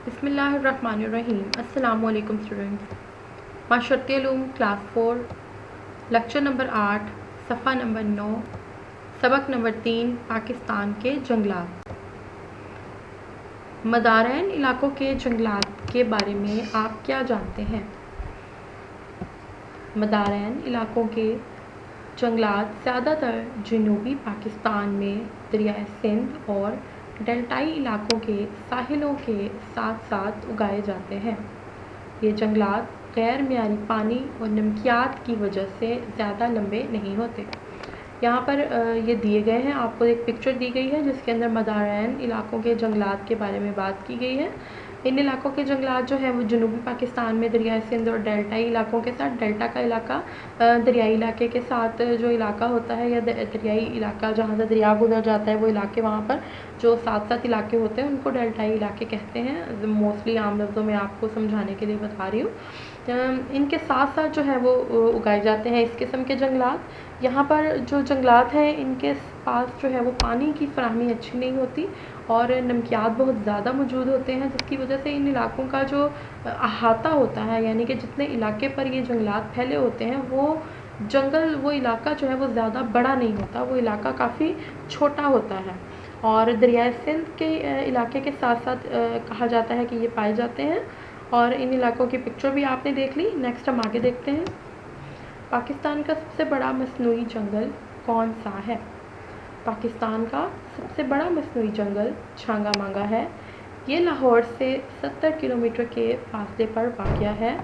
بسم اللہ الرحمن الرحیم۔ السلام علیکم اسٹوڈنٹس۔ معاشرتی علوم کلاس 4 لیکچر نمبر 8 صفحہ نمبر 9 سبق نمبر 3 پاکستان کے جنگلات۔ مدارین علاقوں کے جنگلات کے بارے میں آپ کیا جانتے ہیں؟ مدارین علاقوں کے جنگلات زیادہ تر جنوبی پاکستان میں دریائے سندھ اور ڈیلٹائی علاقوں کے ساحلوں کے ساتھ ساتھ اگائے جاتے ہیں۔ یہ جنگلات غیر معیاری پانی اور نمکیات کی وجہ سے زیادہ لمبے نہیں ہوتے۔ یہاں پر یہ دیے گئے ہیں، آپ کو ایک پکچر دی گئی ہے جس کے اندر مدارین علاقوں کے جنگلات کے بارے میں بات کی گئی ہے۔ ان علاقوں کے جنگلات جو ہیں وہ جنوبی پاکستان میں دریائے سندھ اور ڈیلٹائی علاقوں کے ساتھ، ڈیلٹا کا علاقہ دریائی علاقے کے ساتھ جو علاقہ ہوتا ہے یا دریائی علاقہ جہاں سے دریا گزر جاتا ہے وہ علاقے، وہاں پر جو ساتھ ساتھ علاقے ہوتے ہیں ان کو ڈیلٹائی علاقے کہتے ہیں۔ موسٹلی عام لفظوں میں آپ کو سمجھانے کے لیے بتا رہی ہوں۔ ان کے ساتھ ساتھ جو ہے وہ اگائے جاتے ہیں اس قسم کے جنگلات۔ یہاں پر جو جنگلات ہیں ان کے پاس جو ہے وہ پانی کی فراہمی اچھی نہیں ہوتی اور نمکیات بہت زیادہ موجود ہوتے ہیں، جس کی وجہ سے ان علاقوں کا جو احاطہ ہوتا ہے، یعنی کہ جتنے علاقے پر یہ جنگلات پھیلے ہوتے ہیں وہ علاقہ جو ہے وہ زیادہ بڑا نہیں ہوتا، وہ علاقہ کافی چھوٹا ہوتا ہے۔ اور دریائے سندھ کے علاقے کے ساتھ ساتھ کہا جاتا ہے کہ یہ پائے جاتے ہیں، اور ان علاقوں کی پکچر بھی آپ نے دیکھ لی۔ نیکسٹ ہم آگے دیکھتے ہیں۔ پاکستان کا سب سے بڑا مصنوعی جنگل کون سا ہے؟ پاکستان کا سب سے بڑا مصنوعی جنگل چھانگا مانگا ہے۔ یہ لاہور سے 70 کلومیٹر کے فاصلے پر واقع ہے۔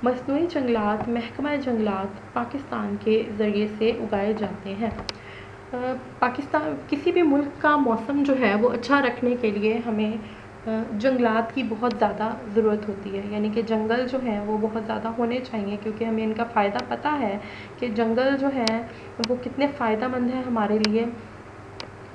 مصنوعی جنگلات محکمہ جنگلات پاکستان کے ذریعے سے اگائے جاتے ہیں۔ پاکستان کسی بھی ملک کا موسم جو ہے وہ اچھا رکھنے کے لیے ہمیں جنگلات کی بہت زیادہ ضرورت ہوتی ہے، یعنی کہ جنگل جو ہیں وہ بہت زیادہ ہونے چاہیے، کیونکہ ہمیں ان کا فائدہ پتہ ہے کہ جنگل جو ہیں وہ کتنے فائدہ مند ہیں ہمارے لیے۔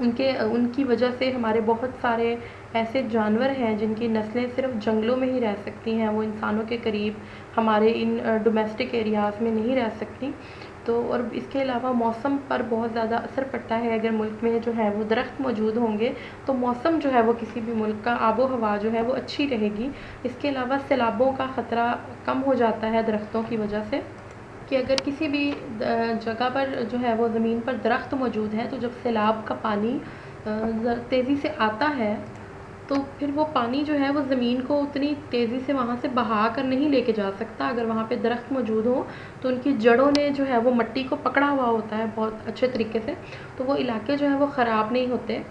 ان کی وجہ سے ہمارے بہت سارے ایسے جانور ہیں جن کی نسلیں صرف جنگلوں میں ہی رہ سکتی ہیں، وہ انسانوں کے قریب ہمارے ان ڈومیسٹک ایریاز میں نہیں رہ سکتی۔ تو اور اس کے علاوہ موسم پر بہت زیادہ اثر پڑتا ہے۔ اگر ملک میں جو ہے وہ درخت موجود ہوں گے تو موسم جو ہے وہ کسی بھی ملک کا آب و ہوا جو ہے وہ اچھی رہے گی۔ اس کے علاوہ سیلابوں کا خطرہ کم ہو جاتا ہے درختوں کی وجہ سے، کہ اگر کسی بھی جگہ پر جو ہے وہ زمین پر درخت موجود ہے تو جب سیلاب کا پانی تیزی سے آتا ہے تو پھر وہ پانی جو ہے وہ زمین کو اتنی تیزی سے وہاں سے بہا کر نہیں لے کے جا سکتا۔ اگر وہاں پہ درخت موجود ہوں تو ان کی جڑوں نے جو ہے وہ مٹی کو پکڑا ہوا ہوتا ہے بہت اچھے طریقے سے، تو وہ علاقے جو ہیں وہ خراب نہیں ہوتے،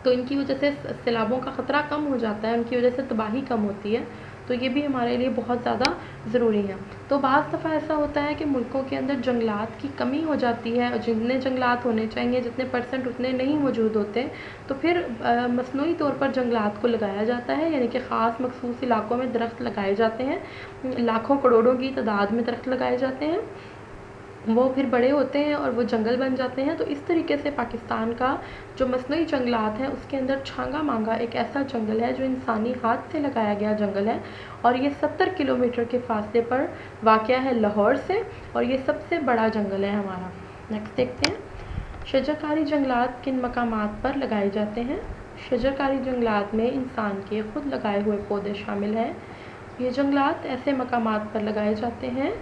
تو ان کی وجہ سے سیلابوں کا خطرہ کم ہو جاتا ہے، ان کی وجہ سے تباہی کم ہوتی ہے، تو یہ بھی ہمارے لیے بہت زیادہ ضروری ہے۔ تو بعض دفعہ ایسا ہوتا ہے کہ ملکوں کے اندر جنگلات کی کمی ہو جاتی ہے، اور جتنے جنگلات ہونے چاہیے جتنے پرسنٹ اتنے نہیں موجود ہوتے، تو پھر مصنوعی طور پر جنگلات کو لگایا جاتا ہے، یعنی کہ خاص مخصوص علاقوں میں درخت لگائے جاتے ہیں، لاکھوں کروڑوں کی تعداد میں درخت لگائے جاتے ہیں، وہ پھر بڑے ہوتے ہیں اور وہ جنگل بن جاتے ہیں۔ تو اس طریقے سے پاکستان کا جو مصنوعی جنگلات ہیں اس کے اندر چھانگا مانگا ایک ایسا جنگل ہے جو انسانی ہاتھ سے لگایا گیا جنگل ہے، اور یہ 70 کلومیٹر کے فاصلے پر واقع ہے لاہور سے، اور یہ سب سے بڑا جنگل ہے ہمارا۔ نیکسٹ دیکھتے ہیں۔ شجرکاری جنگلات کن مقامات پر لگائے جاتے ہیں؟ شجرکاری جنگلات میں انسان کے خود لگائے ہوئے پودے شامل ہیں۔ یہ جنگلات ایسے مقامات پر لگائے جاتے ہیں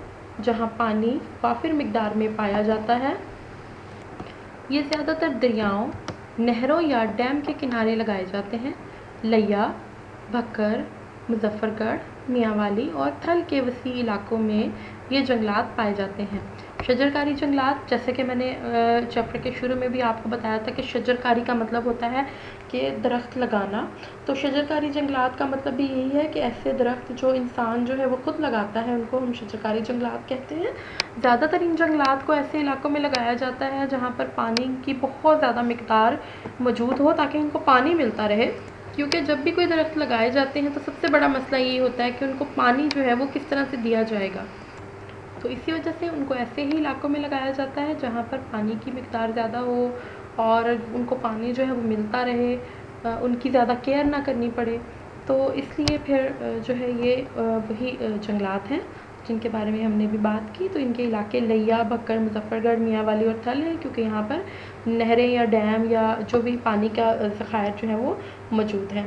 جہاں پانی وافر مقدار میں پایا جاتا ہے۔ یہ زیادہ تر دریاؤں، نہروں یا ڈیم کے کنارے لگائے جاتے ہیں۔ لیا، بھکر، مظفر گڑھ، میاں والی اور تھل کے وسیع علاقوں میں یہ جنگلات پائے جاتے ہیں۔ شجرکاری جنگلات، جیسے کہ میں نے چیپٹر کے شروع میں بھی آپ کو بتایا تھا کہ شجرکاری کا مطلب ہوتا ہے کہ درخت لگانا، تو شجرکاری جنگلات کا مطلب بھی یہی ہے کہ ایسے درخت جو انسان جو ہے وہ خود لگاتا ہے ان کو ہم شجرکاری جنگلات کہتے ہیں۔ زیادہ تر ان جنگلات کو ایسے علاقوں میں لگایا جاتا ہے جہاں پر پانی کی بہت زیادہ مقدار موجود ہو تاکہ ان کو پانی ملتا رہے، کیونکہ جب بھی کوئی درخت لگائے جاتے ہیں تو سب سے بڑا مسئلہ یہ ہوتا ہے کہ ان کو پانی جو ہے وہ کس طرح سے دیا جائے گا، تو اسی وجہ سے ان کو ایسے ہی علاقوں میں لگایا جاتا ہے جہاں پر پانی کی مقدار زیادہ ہو اور ان کو پانی جو ہے وہ ملتا رہے، ان کی زیادہ کیئر نہ کرنی پڑے، تو اس لیے پھر جو ہے یہ وہی جنگلات ہیں جن کے بارے میں ہم نے بھی بات کی۔ تو ان کے علاقے لیا، بھکر، مظفر گڑھ، میاں والی اور تھل ہیں، کیونکہ یہاں پر نہریں یا ڈیم یا جو بھی پانی کا ذخائر جو ہے وہ موجود ہیں۔